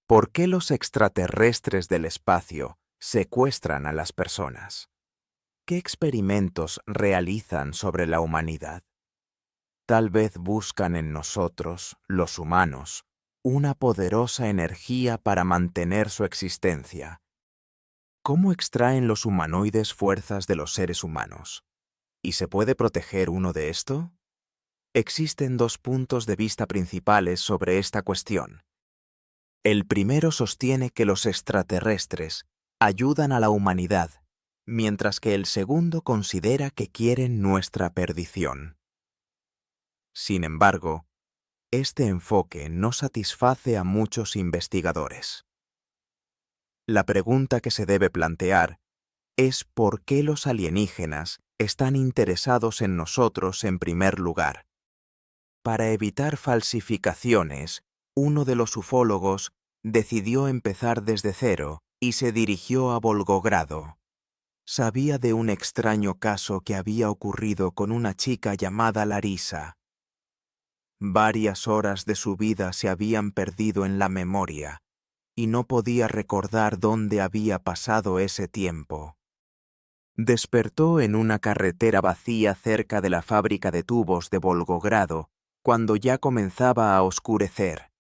¿Por qué los extraterrestres del espacio secuestran a las personas? ¿Qué experimentos realizan sobre la humanidad? Tal vez buscan en nosotros, los humanos, una poderosa energía para mantener su existencia. ¿Cómo extraen los humanoides fuerzas de los seres humanos? ¿Y se puede proteger uno de esto? Existen dos puntos de vista principales sobre esta cuestión. El primero sostiene que los extraterrestres ayudan a la humanidad, mientras que el segundo considera que quieren nuestra perdición. Sin embargo, este enfoque no satisface a muchos investigadores. La pregunta que se debe plantear es por qué los alienígenas están interesados en nosotros en primer lugar. Para evitar falsificaciones, uno de los ufólogos decidió empezar desde cero y se dirigió a Volgogrado. Sabía de un extraño caso que había ocurrido con una chica llamada Larisa. Varias horas de su vida se habían perdido en la memoria y no podía recordar dónde había pasado ese tiempo. Despertó en una carretera vacía cerca de la fábrica de tubos de Volgogrado cuando ya comenzaba a oscurecer.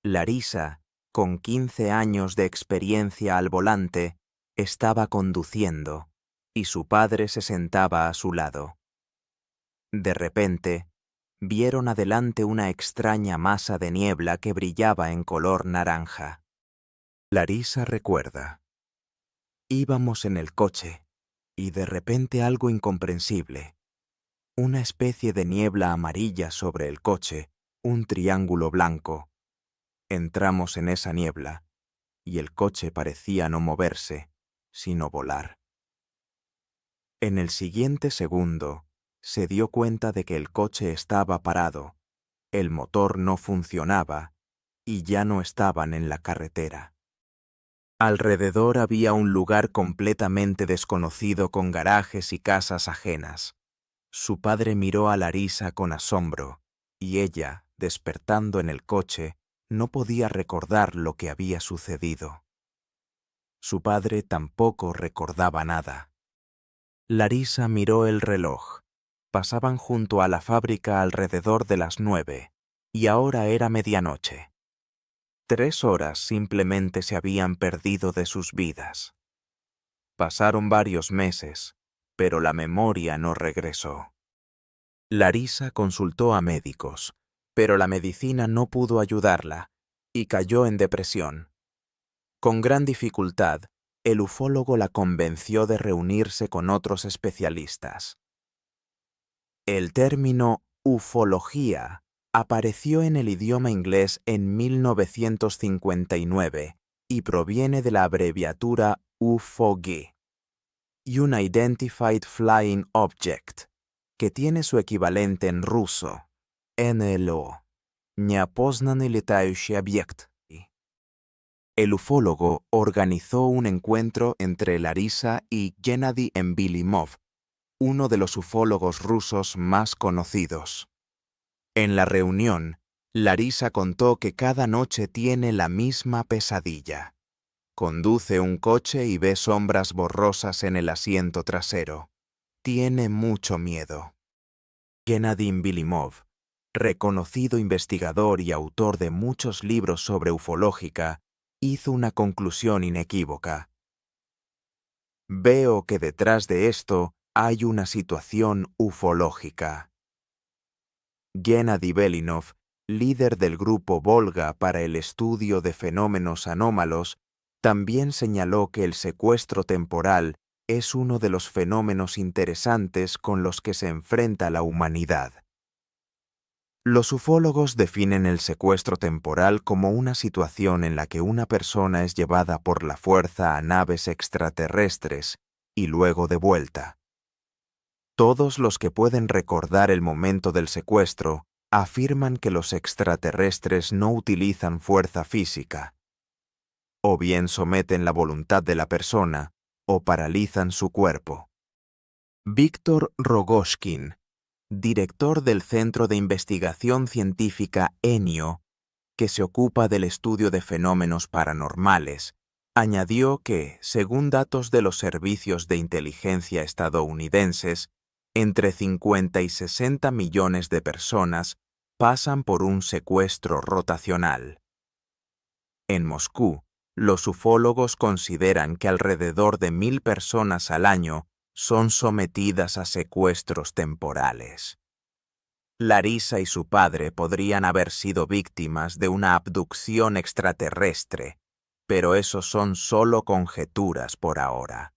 Larisa, con 15 años de experiencia al volante, estaba conduciendo y su padre se sentaba a su lado. De repente, vieron adelante una extraña masa de niebla que brillaba en color naranja. Larisa recuerda. Íbamos en el coche y de repente algo incomprensible. Una especie de niebla amarilla sobre el coche, un triángulo blanco. Entramos en esa niebla y el coche parecía no moverse, sino volar. En el siguiente segundo, se dio cuenta de que el coche estaba parado, el motor no funcionaba y ya no estaban en la carretera. Alrededor había un lugar completamente desconocido con garajes y casas ajenas. Su padre miró a Larisa con asombro y ella, despertando en el coche, no podía recordar lo que había sucedido. Su padre tampoco recordaba nada. Larisa miró el reloj. Pasaban junto a la fábrica alrededor de las 9 y ahora era medianoche. 3 horas simplemente se habían perdido de sus vidas. Pasaron varios meses, pero la memoria no regresó. Larisa consultó a médicos, pero la medicina no pudo ayudarla y cayó en depresión. Con gran dificultad, el ufólogo la convenció de reunirse con otros especialistas. El término ufología apareció en el idioma inglés en 1959 y proviene de la abreviatura UFOG, Unidentified Flying Object, que tiene su equivalente en ruso, НЛО, Неопознанный летающий объект. El ufólogo organizó un encuentro entre Larisa y Gennady Embilimov, uno de los ufólogos rusos más conocidos. En la reunión, Larisa contó que cada noche tiene la misma pesadilla. Conduce un coche y ve sombras borrosas en el asiento trasero. Tiene mucho miedo. Gennady Embilimov, reconocido investigador y autor de muchos libros sobre ufológica, hizo una conclusión inequívoca. Veo que detrás de esto hay una situación ufológica. Gennady Belinov, líder del grupo Volga para el estudio de fenómenos anómalos, también señaló que el secuestro temporal es uno de los fenómenos interesantes con los que se enfrenta la humanidad. Los ufólogos definen el secuestro temporal como una situación en la que una persona es llevada por la fuerza a naves extraterrestres y luego de vuelta. Todos los que pueden recordar el momento del secuestro afirman que los extraterrestres no utilizan fuerza física. O bien someten la voluntad de la persona o paralizan su cuerpo. Víctor Rogoshkin, director del Centro de Investigación Científica ENIO, que se ocupa del estudio de fenómenos paranormales, añadió que, según datos de los servicios de inteligencia estadounidenses, entre 50 y 60 millones de personas pasan por un secuestro rotacional. En Moscú, los ufólogos consideran que alrededor de 1.000 personas al año son sometidas a secuestros temporales. Larisa y su padre podrían haber sido víctimas de una abducción extraterrestre, pero eso son solo conjeturas por ahora.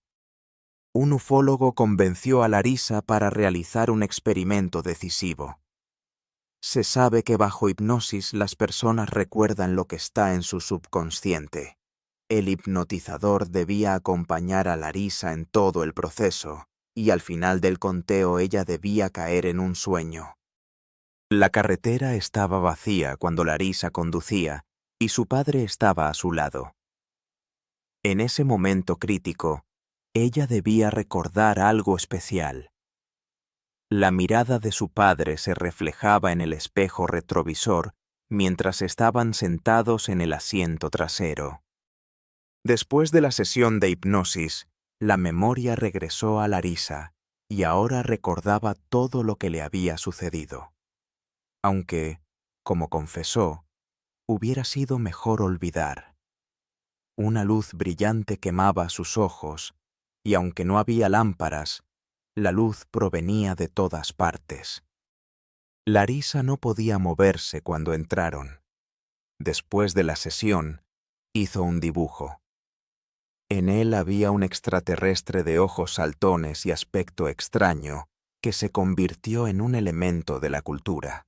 Un ufólogo convenció a Larisa para realizar un experimento decisivo. Se sabe que bajo hipnosis las personas recuerdan lo que está en su subconsciente. El hipnotizador debía acompañar a Larisa en todo el proceso, y al final del conteo ella debía caer en un sueño. La carretera estaba vacía cuando Larisa conducía, y su padre estaba a su lado. En ese momento crítico, ella debía recordar algo especial. La mirada de su padre se reflejaba en el espejo retrovisor mientras estaban sentados en el asiento trasero. Después de la sesión de hipnosis, la memoria regresó a Larisa y ahora recordaba todo lo que le había sucedido. Aunque, como confesó, hubiera sido mejor olvidar. Una luz brillante quemaba sus ojos, y aunque no había lámparas, la luz provenía de todas partes. Larisa no podía moverse cuando entraron. Después de la sesión, hizo un dibujo. En él había un extraterrestre de ojos saltones y aspecto extraño que se convirtió en un elemento de la cultura.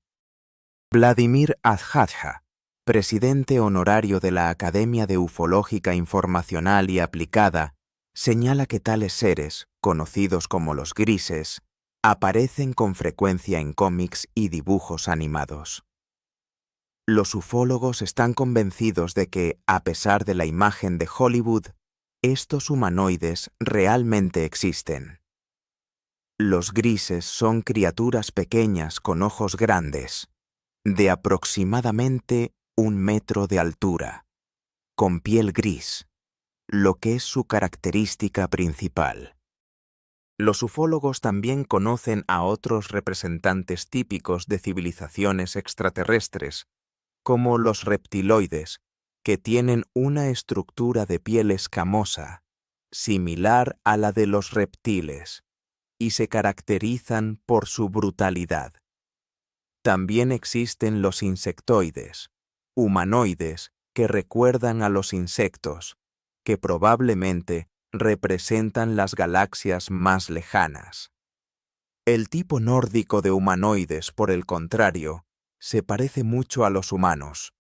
Vladimir Azhadja, presidente honorario de la Academia de Ufológica Informacional y Aplicada, señala que tales seres, conocidos como los grises, aparecen con frecuencia en cómics y dibujos animados. Los ufólogos están convencidos de que, a pesar de la imagen de Hollywood, estos humanoides realmente existen. Los grises son criaturas pequeñas con ojos grandes, de aproximadamente 1 metro de altura, con piel gris, lo que es su característica principal. Los ufólogos también conocen a otros representantes típicos de civilizaciones extraterrestres, como los reptiloides, que tienen una estructura de piel escamosa, similar a la de los reptiles, y se caracterizan por su brutalidad. También existen los insectoides, humanoides que recuerdan a los insectos, que probablemente representan las galaxias más lejanas. El tipo nórdico de humanoides, por el contrario, se parece mucho a los humanos,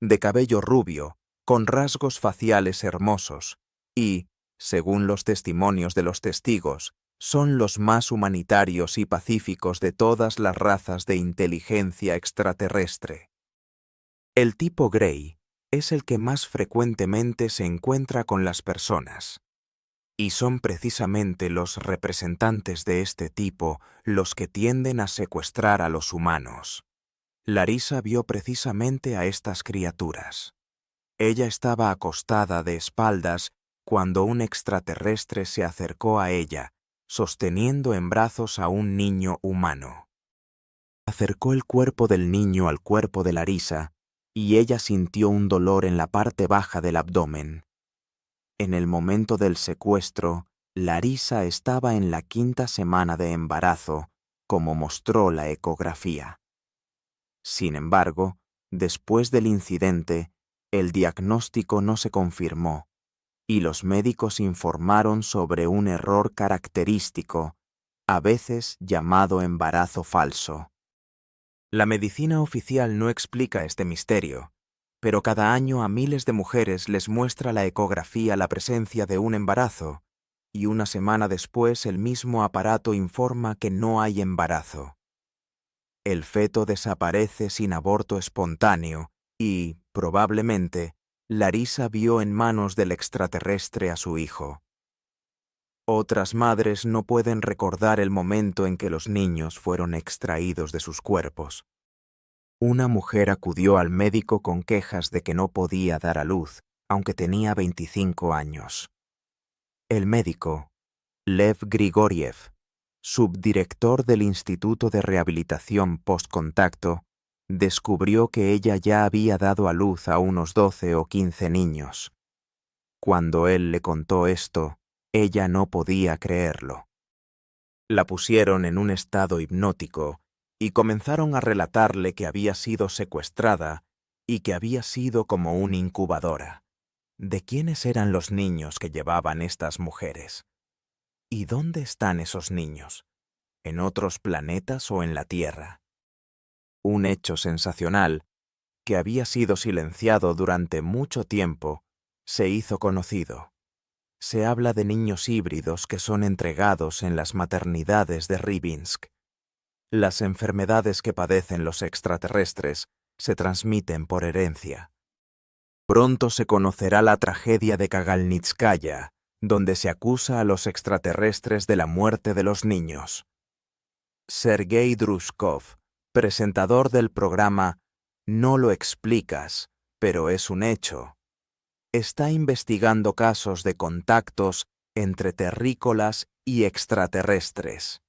de cabello rubio, con rasgos faciales hermosos, y, según los testimonios de los testigos, son los más humanitarios y pacíficos de todas las razas de inteligencia extraterrestre. El tipo Grey es el que más frecuentemente se encuentra con las personas, y son precisamente los representantes de este tipo los que tienden a secuestrar a los humanos. Larisa vio precisamente a estas criaturas. Ella estaba acostada de espaldas cuando un extraterrestre se acercó a ella, sosteniendo en brazos a un niño humano. Acercó el cuerpo del niño al cuerpo de Larisa y ella sintió un dolor en la parte baja del abdomen. En el momento del secuestro, Larisa estaba en la 5ª semana de embarazo, como mostró la ecografía. Sin embargo, después del incidente, el diagnóstico no se confirmó, y los médicos informaron sobre un error característico, a veces llamado embarazo falso. La medicina oficial no explica este misterio, pero cada año a miles de mujeres les muestra la ecografía la presencia de un embarazo, y una semana después el mismo aparato informa que no hay embarazo. El feto desaparece sin aborto espontáneo y, probablemente, Larisa vio en manos del extraterrestre a su hijo. Otras madres no pueden recordar el momento en que los niños fueron extraídos de sus cuerpos. Una mujer acudió al médico con quejas de que no podía dar a luz, aunque tenía 25 años. El médico, Lev Grigoriev, subdirector del Instituto de Rehabilitación Postcontacto, descubrió que ella ya había dado a luz a unos 12 o 15 niños. Cuando él le contó esto, ella no podía creerlo. La pusieron en un estado hipnótico y comenzaron a relatarle que había sido secuestrada y que había sido como una incubadora. ¿De quiénes eran los niños que llevaban estas mujeres? ¿Y dónde están esos niños? ¿En otros planetas o en la Tierra? Un hecho sensacional, que había sido silenciado durante mucho tiempo, se hizo conocido. Se habla de niños híbridos que son entregados en las maternidades de Rybinsk. Las enfermedades que padecen los extraterrestres se transmiten por herencia. Pronto se conocerá la tragedia de Kagalnitskaya, donde se acusa a los extraterrestres de la muerte de los niños. Sergei Drushkov, presentador del programa No lo explicas, pero es un hecho, está investigando casos de contactos entre terrícolas y extraterrestres.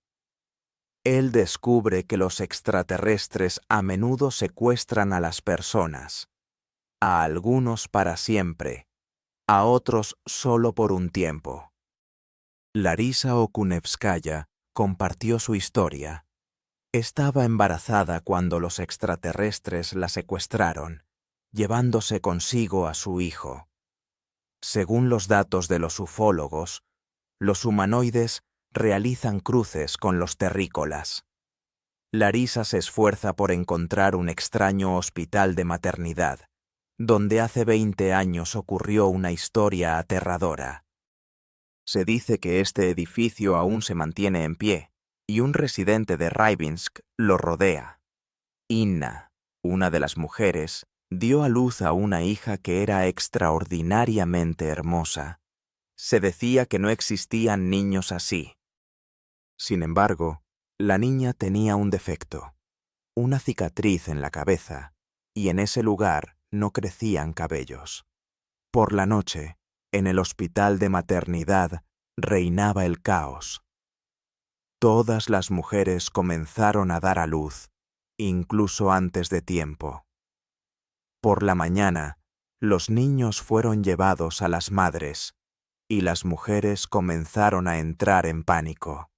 Él descubre que los extraterrestres a menudo secuestran a las personas, a algunos para siempre, a otros solo por un tiempo. Larisa Okunevskaya compartió su historia. Estaba embarazada cuando los extraterrestres la secuestraron, llevándose consigo a su hijo. Según los datos de los ufólogos, los humanoides realizan cruces con los terrícolas. Larisa se esfuerza por encontrar un extraño hospital de maternidad, donde hace 20 años ocurrió una historia aterradora. Se dice que este edificio aún se mantiene en pie, y un residente de Rybinsk lo rodea. Inna, una de las mujeres, dio a luz a una hija que era extraordinariamente hermosa. Se decía que no existían niños así. Sin embargo, la niña tenía un defecto, una cicatriz en la cabeza, y en ese lugar no crecían cabellos. Por la noche, en el hospital de maternidad, reinaba el caos. Todas las mujeres comenzaron a dar a luz, incluso antes de tiempo. Por la mañana, los niños fueron llevados a las madres, y las mujeres comenzaron a entrar en pánico.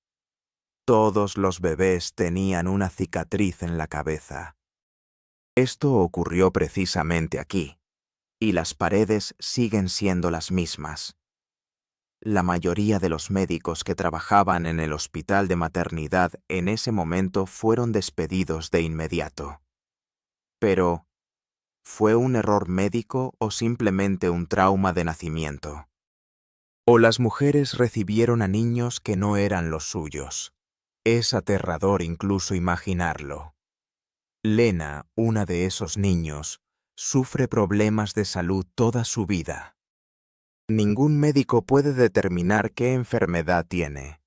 Todos los bebés tenían una cicatriz en la cabeza. Esto ocurrió precisamente aquí, y las paredes siguen siendo las mismas. La mayoría de los médicos que trabajaban en el hospital de maternidad en ese momento fueron despedidos de inmediato. Pero, ¿fue un error médico o simplemente un trauma de nacimiento? ¿O las mujeres recibieron a niños que no eran los suyos? Es aterrador incluso imaginarlo. Lena, una de esos niños, sufre problemas de salud toda su vida. Ningún médico puede determinar qué enfermedad tiene.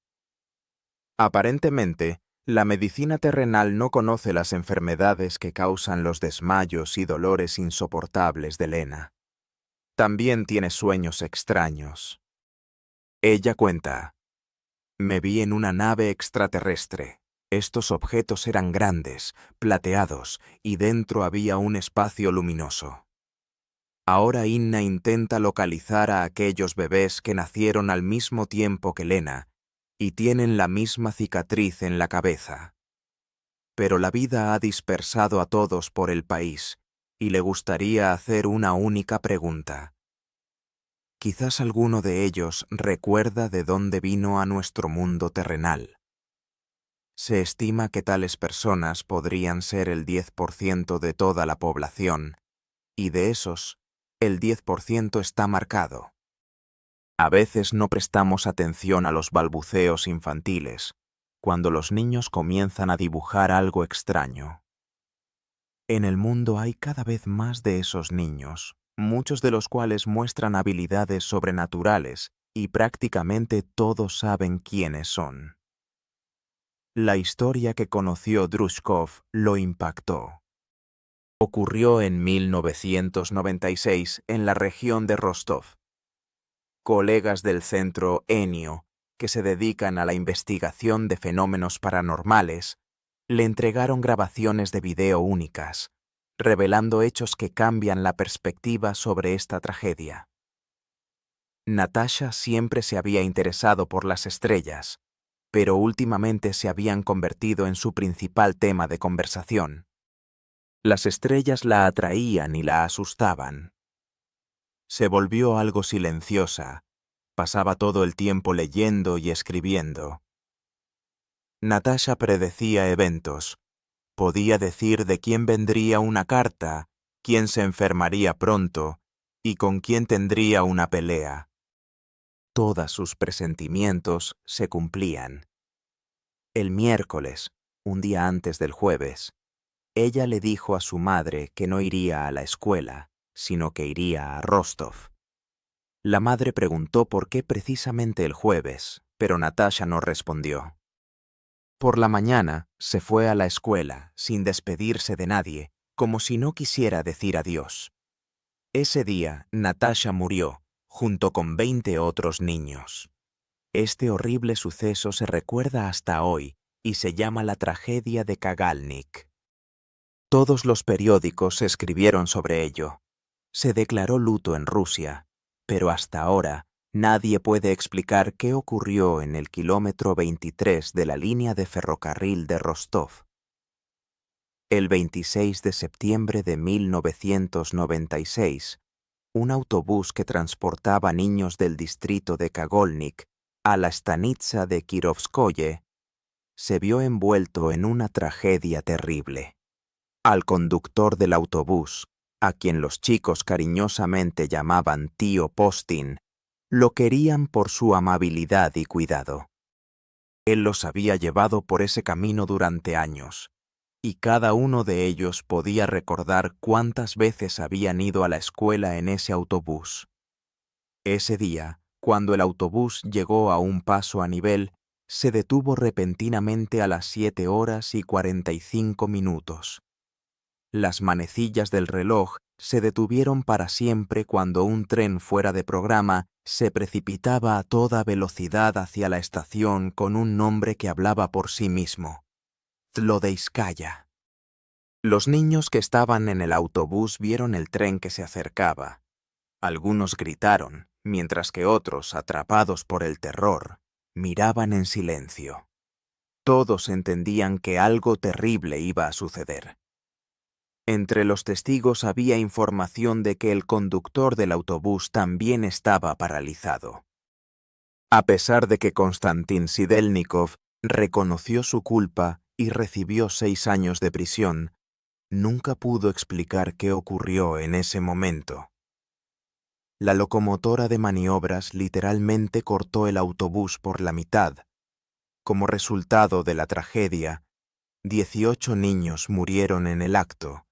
Aparentemente, la medicina terrenal no conoce las enfermedades que causan los desmayos y dolores insoportables de Lena. También tiene sueños extraños. Ella cuenta: me vi en una nave extraterrestre. Estos objetos eran grandes, plateados, y dentro había un espacio luminoso. Ahora Inna intenta localizar a aquellos bebés que nacieron al mismo tiempo que Lena y tienen la misma cicatriz en la cabeza. Pero la vida ha dispersado a todos por el país y le gustaría hacer una única pregunta. Quizás alguno de ellos recuerda de dónde vino a nuestro mundo terrenal. Se estima que tales personas podrían ser el 10% de toda la población, y de esos, el 10% está marcado. A veces no prestamos atención a los balbuceos infantiles, cuando los niños comienzan a dibujar algo extraño. En el mundo hay cada vez más de esos niños, muchos de los cuales muestran habilidades sobrenaturales y prácticamente todos saben quiénes son. La historia que conoció Drushkov lo impactó. Ocurrió en 1996 en la región de Rostov. Colegas del centro ENIO, que se dedican a la investigación de fenómenos paranormales, le entregaron grabaciones de video únicas, revelando hechos que cambian la perspectiva sobre esta tragedia. Natasha siempre se había interesado por las estrellas, pero últimamente se habían convertido en su principal tema de conversación. Las estrellas la atraían y la asustaban. Se volvió algo silenciosa. Pasaba todo el tiempo leyendo y escribiendo. Natasha predecía eventos. Podía decir de quién vendría una carta, quién se enfermaría pronto y con quién tendría una pelea. Todos sus presentimientos se cumplían. El miércoles, un día antes del jueves, ella le dijo a su madre que no iría a la escuela, sino que iría a Rostov. La madre preguntó por qué precisamente el jueves, pero Natasha no respondió. Por la mañana se fue a la escuela sin despedirse de nadie, como si no quisiera decir adiós. Ese día, Natasha murió, junto con 20 otros niños. Este horrible suceso se recuerda hasta hoy y se llama la tragedia de Kagalnik. Todos los periódicos escribieron sobre ello. Se declaró luto en Rusia, pero hasta ahora nadie puede explicar qué ocurrió en el kilómetro 23 de la línea de ferrocarril de Rostov. El 26 de septiembre de 1996, un autobús que transportaba niños del distrito de Kagolnik a la stanitsa de Kirovskoye se vio envuelto en una tragedia terrible. Al conductor del autobús, a quien los chicos cariñosamente llamaban tío Postin, lo querían por su amabilidad y cuidado. Él los había llevado por ese camino durante años, y cada uno de ellos podía recordar cuántas veces habían ido a la escuela en ese autobús. Ese día, cuando el autobús llegó a un paso a nivel, se detuvo repentinamente a las 7:45. Las manecillas del reloj se detuvieron para siempre cuando un tren fuera de programa se precipitaba a toda velocidad hacia la estación con un nombre que hablaba por sí mismo: Tlodeiskaya. Los niños que estaban en el autobús vieron el tren que se acercaba. Algunos gritaron, mientras que otros, atrapados por el terror, miraban en silencio. Todos entendían que algo terrible iba a suceder. Entre los testigos había información de que el conductor del autobús también estaba paralizado. A pesar de que Konstantin Sidelnikov reconoció su culpa y recibió 6 años de prisión, nunca pudo explicar qué ocurrió en ese momento. La locomotora de maniobras literalmente cortó el autobús por la mitad. Como resultado de la tragedia, 18 niños murieron en el acto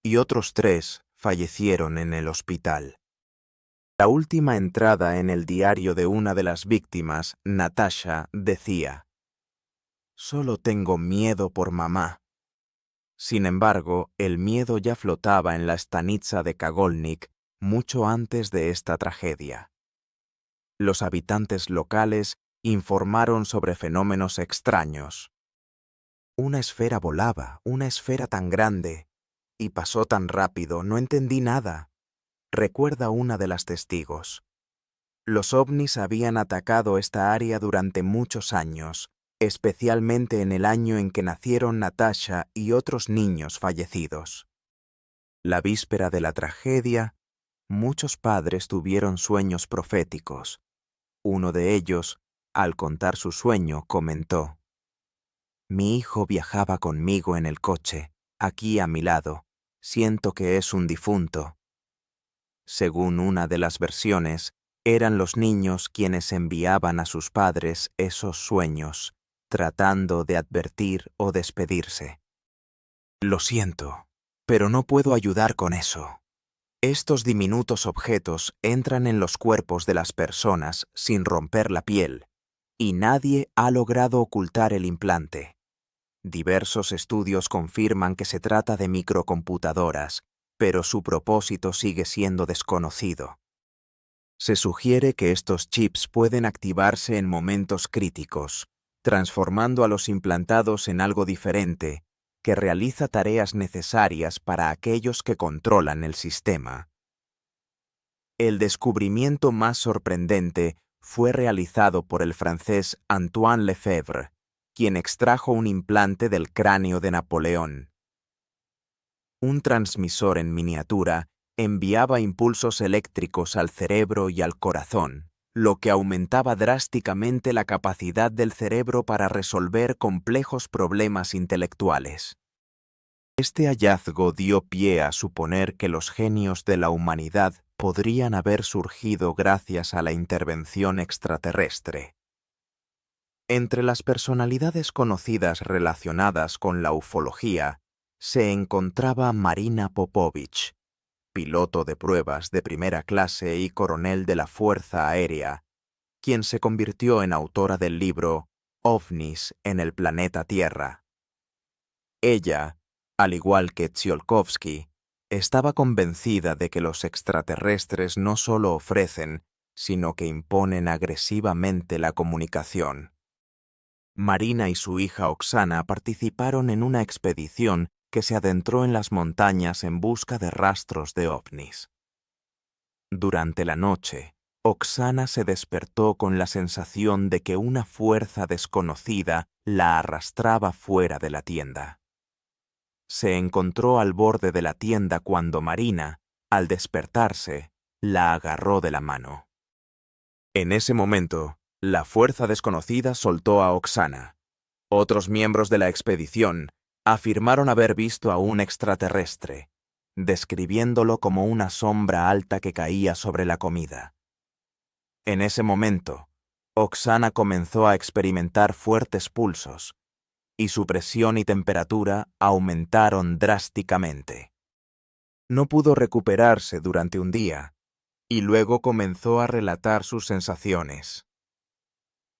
y otros 3 fallecieron en el hospital. La última entrada en el diario de una de las víctimas, Natasha, decía: «Solo tengo miedo por mamá». Sin embargo, el miedo ya flotaba en la stanitsa de Kagolnik mucho antes de esta tragedia. Los habitantes locales informaron sobre fenómenos extraños. Una esfera volaba, una esfera tan grande, y pasó tan rápido, no entendí nada, recuerda una de las testigos. Los ovnis habían atacado esta área durante muchos años, especialmente en el año en que nacieron Natasha y otros niños fallecidos. La víspera de la tragedia, muchos padres tuvieron sueños proféticos. Uno de ellos, al contar su sueño, comentó: «Mi hijo viajaba conmigo en el coche, aquí a mi lado. Siento que es un difunto». Según una de las versiones, eran los niños quienes enviaban a sus padres esos sueños, tratando de advertir o despedirse. «Lo siento, pero no puedo ayudar con eso. Estos diminutos objetos entran en los cuerpos de las personas sin romper la piel, y nadie ha logrado ocultar el implante. Diversos estudios confirman que se trata de microcomputadoras, pero su propósito sigue siendo desconocido. Se sugiere que estos chips pueden activarse en momentos críticos, transformando a los implantados en algo diferente, que realiza tareas necesarias para aquellos que controlan el sistema. El descubrimiento más sorprendente fue realizado por el francés Antoine Lefebvre, quien extrajo un implante del cráneo de Napoleón. Un transmisor en miniatura enviaba impulsos eléctricos al cerebro y al corazón, lo que aumentaba drásticamente la capacidad del cerebro para resolver complejos problemas intelectuales. Este hallazgo dio pie a suponer que los genios de la humanidad podrían haber surgido gracias a la intervención extraterrestre. Entre las personalidades conocidas relacionadas con la ufología, se encontraba Marina Popovich, piloto de pruebas de primera clase y coronel de la Fuerza Aérea, quien se convirtió en autora del libro OVNIs en el planeta Tierra. Ella, al igual que Tsiolkovsky, estaba convencida de que los extraterrestres no solo ofrecen, sino que imponen agresivamente la comunicación. Marina y su hija Oksana participaron en una expedición que se adentró en las montañas en busca de rastros de ovnis. Durante la noche, Oksana se despertó con la sensación de que una fuerza desconocida la arrastraba fuera de la tienda. Se encontró al borde de la tienda cuando Marina, al despertarse, la agarró de la mano. En ese momento, la fuerza desconocida soltó a Oksana. Otros miembros de la expedición afirmaron haber visto a un extraterrestre, describiéndolo como una sombra alta que caía sobre la comida. En ese momento, Oksana comenzó a experimentar fuertes pulsos, y su presión y temperatura aumentaron drásticamente. No pudo recuperarse durante un día, y luego comenzó a relatar sus sensaciones.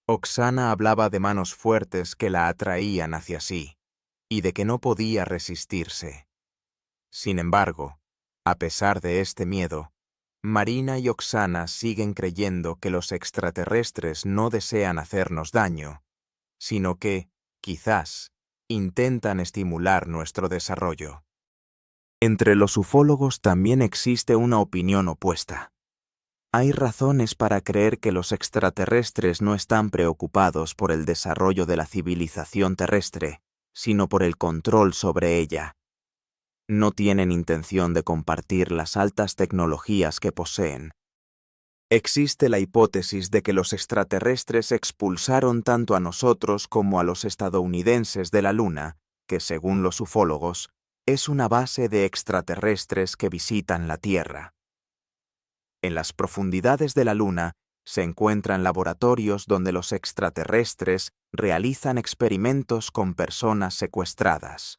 Oksana hablaba de manos fuertes que la atraían hacia sí, y de que no podía resistirse. Sin embargo, a pesar de este miedo, Marina y Oksana siguen creyendo que los extraterrestres no desean hacernos daño, sino que, quizás, intentan estimular nuestro desarrollo. Entre los ufólogos también existe una opinión opuesta. Hay razones para creer que los extraterrestres no están preocupados por el desarrollo de la civilización terrestre, sino por el control sobre ella. No tienen intención de compartir las altas tecnologías que poseen. Existe la hipótesis de que los extraterrestres expulsaron tanto a nosotros como a los estadounidenses de la Luna, que según los ufólogos, es una base de extraterrestres que visitan la Tierra. En las profundidades de la Luna se encuentran laboratorios donde los extraterrestres realizan experimentos con personas secuestradas.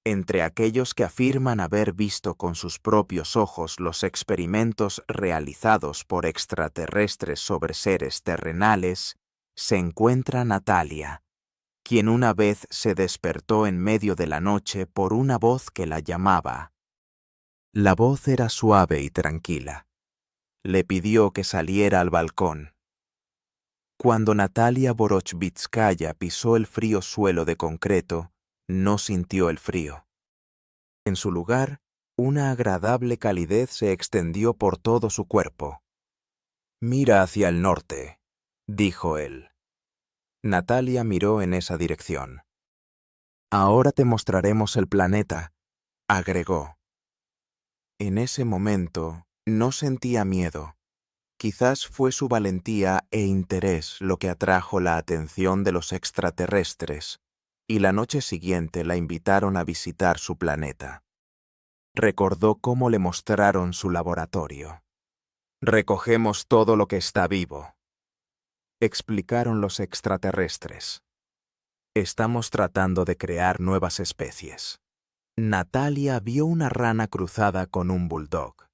Entre aquellos que afirman haber visto con sus propios ojos los experimentos realizados por extraterrestres sobre seres terrenales, se encuentra Natalia, quien una vez se despertó en medio de la noche por una voz que la llamaba. La voz era suave y tranquila. Le pidió que saliera al balcón. Cuando Natalia Vorochvitskaya pisó el frío suelo de concreto, no sintió el frío. En su lugar, una agradable calidez se extendió por todo su cuerpo. «Mira hacia el norte», dijo él. Natalia miró en esa dirección. «Ahora te mostraremos el planeta», agregó. En ese momento, no sentía miedo. Quizás fue su valentía e interés lo que atrajo la atención de los extraterrestres, y la noche siguiente la invitaron a visitar su planeta. Recordó cómo le mostraron su laboratorio. «Recogemos todo lo que está vivo», explicaron los extraterrestres. «Estamos tratando de crear nuevas especies». Natalia vio una rana cruzada con un bulldog.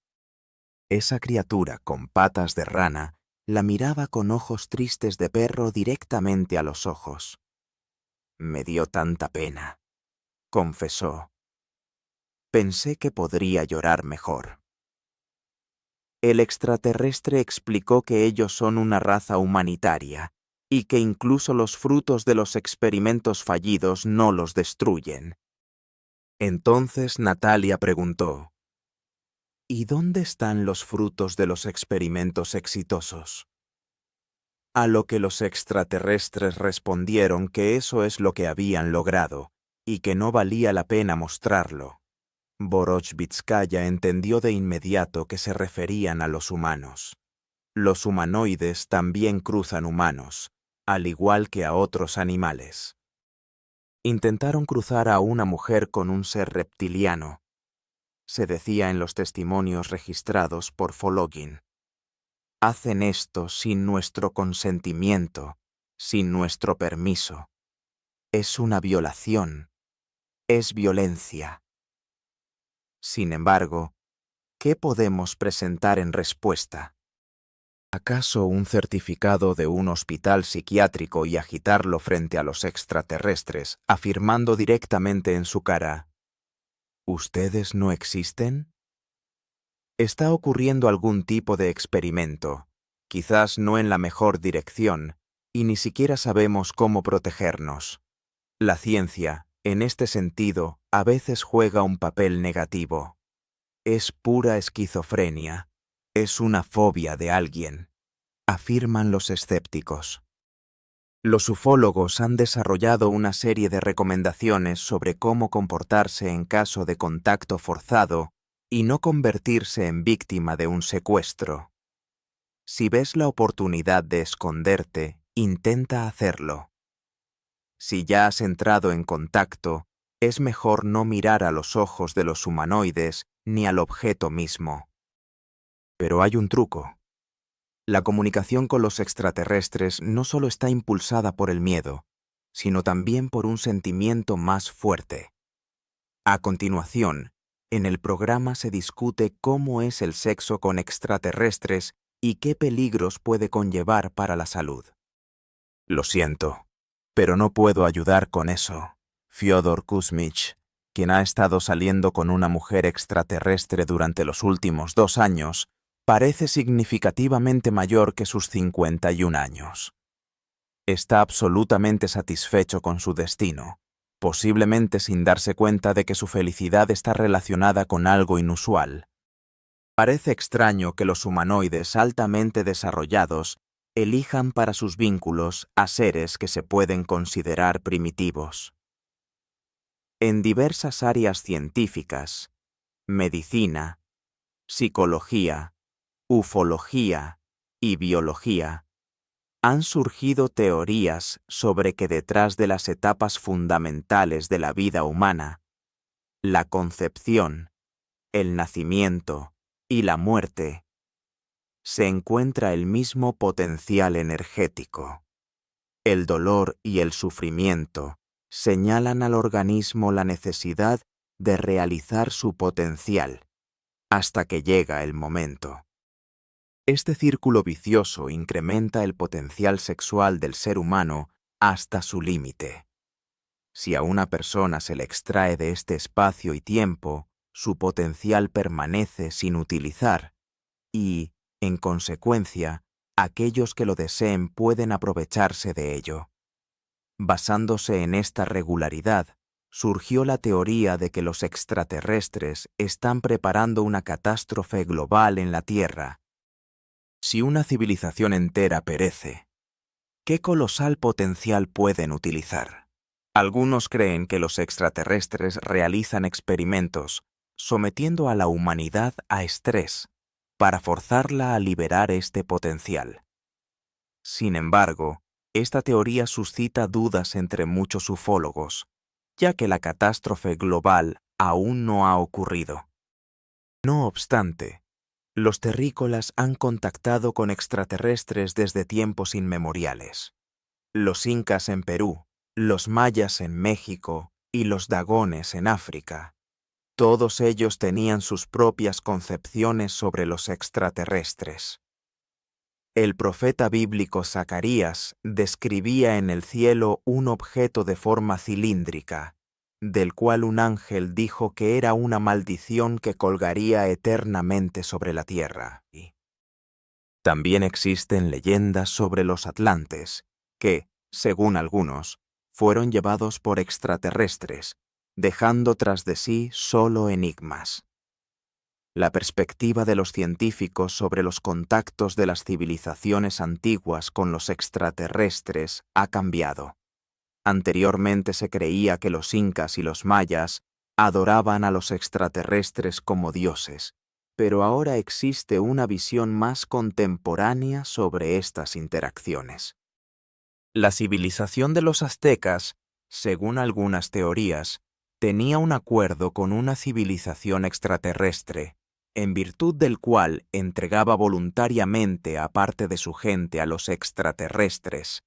Esa criatura con patas de rana la miraba con ojos tristes de perro directamente a los ojos. Me dio tanta pena, confesó. Pensé que podría llorar mejor. El extraterrestre explicó que ellos son una raza humanitaria y que incluso los frutos de los experimentos fallidos no los destruyen. Entonces Natalia preguntó, ¿y dónde están los frutos de los experimentos exitosos? A lo que los extraterrestres respondieron que eso es lo que habían logrado y que no valía la pena mostrarlo. Voroshvitskaya entendió de inmediato que se referían a los humanos. Los humanoides también cruzan humanos, al igual que a otros animales. Intentaron cruzar a una mujer con un ser reptiliano. Se decía en los testimonios registrados por Fologin. Hacen esto sin nuestro consentimiento, sin nuestro permiso. Es una violación. Es violencia. Sin embargo, ¿qué podemos presentar en respuesta? ¿Acaso un certificado de un hospital psiquiátrico y agitarlo frente a los extraterrestres, afirmando directamente en su cara, ¿ustedes no existen? Está ocurriendo algún tipo de experimento, quizás no en la mejor dirección, y ni siquiera sabemos cómo protegernos. La ciencia, en este sentido, a veces juega un papel negativo. Es pura esquizofrenia. Es una fobia de alguien, afirman los escépticos. Los ufólogos han desarrollado una serie de recomendaciones sobre cómo comportarse en caso de contacto forzado y no convertirse en víctima de un secuestro. Si ves la oportunidad de esconderte, intenta hacerlo. Si ya has entrado en contacto, es mejor no mirar a los ojos de los humanoides ni al objeto mismo. Pero hay un truco. La comunicación con los extraterrestres no solo está impulsada por el miedo, sino también por un sentimiento más fuerte. A continuación, en el programa se discute cómo es el sexo con extraterrestres y qué peligros puede conllevar para la salud. Lo siento, pero no puedo ayudar con eso. Fyodor Kuzmich, quien ha estado saliendo con una mujer extraterrestre durante los últimos 2 años, parece significativamente mayor que sus 51 años. Está absolutamente satisfecho con su destino, posiblemente sin darse cuenta de que su felicidad está relacionada con algo inusual. Parece extraño que los humanoides altamente desarrollados elijan para sus vínculos a seres que se pueden considerar primitivos. En diversas áreas científicas, medicina, psicología, ufología y biología, han surgido teorías sobre que detrás de las etapas fundamentales de la vida humana, la concepción, el nacimiento y la muerte, se encuentra el mismo potencial energético. El dolor y el sufrimiento señalan al organismo la necesidad de realizar su potencial hasta que llega el momento. Este círculo vicioso incrementa el potencial sexual del ser humano hasta su límite. Si a una persona se le extrae de este espacio y tiempo, su potencial permanece sin utilizar y, en consecuencia, aquellos que lo deseen pueden aprovecharse de ello. Basándose en esta regularidad, surgió la teoría de que los extraterrestres están preparando una catástrofe global en la Tierra. Si una civilización entera perece, ¿qué colosal potencial pueden utilizar? Algunos creen que los extraterrestres realizan experimentos sometiendo a la humanidad a estrés para forzarla a liberar este potencial. Sin embargo, esta teoría suscita dudas entre muchos ufólogos, ya que la catástrofe global aún no ha ocurrido. No obstante, los terrícolas han contactado con extraterrestres desde tiempos inmemoriales. Los incas en Perú, los mayas en México y los dagones en África. Todos ellos tenían sus propias concepciones sobre los extraterrestres. El profeta bíblico Zacarías describía en el cielo un objeto de forma cilíndrica, del cual un ángel dijo que era una maldición que colgaría eternamente sobre la tierra. También existen leyendas sobre los atlantes, que, según algunos, fueron llevados por extraterrestres, dejando tras de sí solo enigmas. La perspectiva de los científicos sobre los contactos de las civilizaciones antiguas con los extraterrestres ha cambiado. Anteriormente se creía que los incas y los mayas adoraban a los extraterrestres como dioses, pero ahora existe una visión más contemporánea sobre estas interacciones. La civilización de los aztecas, según algunas teorías, tenía un acuerdo con una civilización extraterrestre, en virtud del cual entregaba voluntariamente a parte de su gente a los extraterrestres,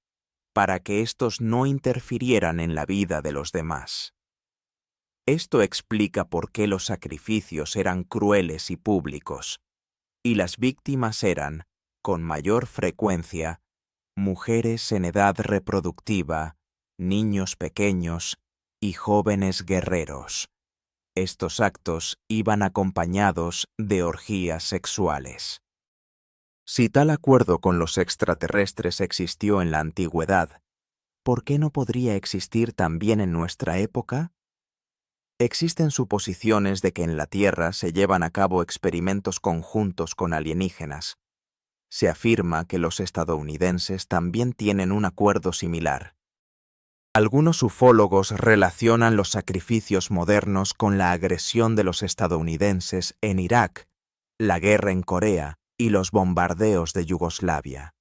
para que éstos no interfirieran en la vida de los demás. Esto explica por qué los sacrificios eran crueles y públicos, y las víctimas eran, con mayor frecuencia, mujeres en edad reproductiva, niños pequeños y jóvenes guerreros. Estos actos iban acompañados de orgías sexuales. Si tal acuerdo con los extraterrestres existió en la antigüedad, ¿por qué no podría existir también en nuestra época? Existen suposiciones de que en la Tierra se llevan a cabo experimentos conjuntos con alienígenas. Se afirma que los estadounidenses también tienen un acuerdo similar. Algunos ufólogos relacionan los sacrificios modernos con la agresión de los estadounidenses en Irak, la guerra en Corea y los bombardeos de Yugoslavia.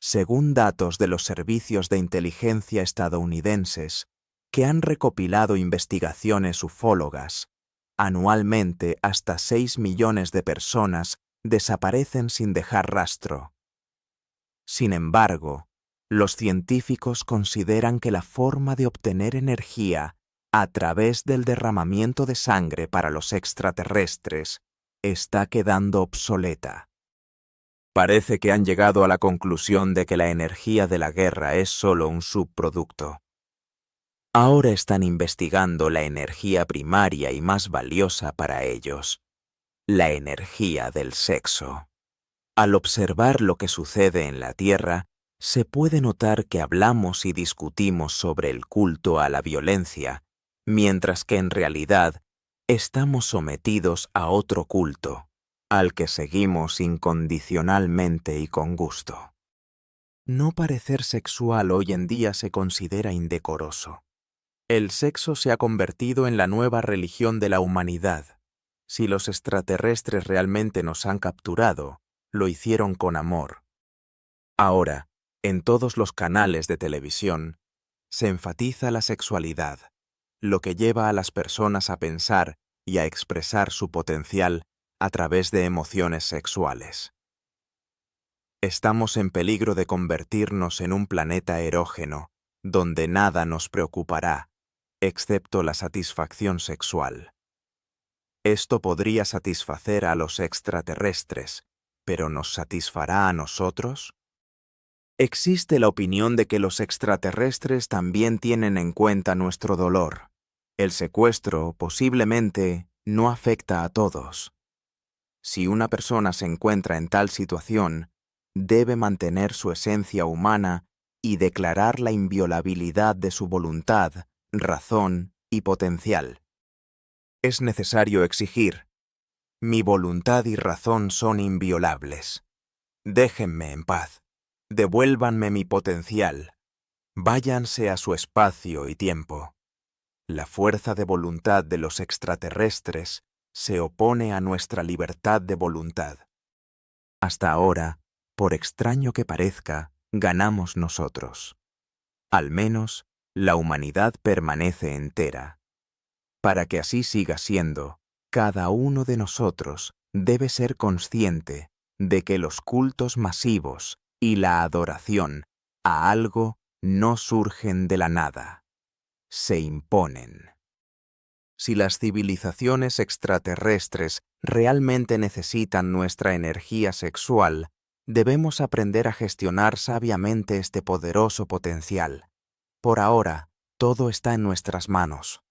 Según datos de los servicios de inteligencia estadounidenses, que han recopilado investigaciones ufólogas, anualmente hasta 6 millones de personas desaparecen sin dejar rastro. Sin embargo, los científicos consideran que la forma de obtener energía a través del derramamiento de sangre para los extraterrestres está quedando obsoleta. Parece que han llegado a la conclusión de que la energía de la guerra es solo un subproducto. Ahora están investigando la energía primaria y más valiosa para ellos, la energía del sexo. Al observar lo que sucede en la Tierra, se puede notar que hablamos y discutimos sobre el culto a la violencia, mientras que en realidad estamos sometidos a otro culto, al que seguimos incondicionalmente y con gusto. No parecer sexual hoy en día se considera indecoroso. El sexo se ha convertido en la nueva religión de la humanidad. Si los extraterrestres realmente nos han capturado, lo hicieron con amor. Ahora, en todos los canales de televisión, se enfatiza la sexualidad, lo que lleva a las personas a pensar y a expresar su potencial a través de emociones sexuales. Estamos en peligro de convertirnos en un planeta erógeno, donde nada nos preocupará, excepto la satisfacción sexual. Esto podría satisfacer a los extraterrestres, pero ¿nos satisfará a nosotros? Existe la opinión de que los extraterrestres también tienen en cuenta nuestro dolor. El secuestro, posiblemente, no afecta a todos. Si una persona se encuentra en tal situación, debe mantener su esencia humana y declarar la inviolabilidad de su voluntad, razón y potencial. Es necesario exigir: mi voluntad y razón son inviolables. Déjenme en paz. Devuélvanme mi potencial. Váyanse a su espacio y tiempo. La fuerza de voluntad de los extraterrestres se opone a nuestra libertad de voluntad. Hasta ahora, por extraño que parezca, ganamos nosotros. Al menos, la humanidad permanece entera. Para que así siga siendo, cada uno de nosotros debe ser consciente de que los cultos masivos y la adoración a algo no surgen de la nada, se imponen. Si las civilizaciones extraterrestres realmente necesitan nuestra energía sexual, Debemos aprender a gestionar sabiamente este poderoso potencial. Por ahora, todo está en nuestras manos.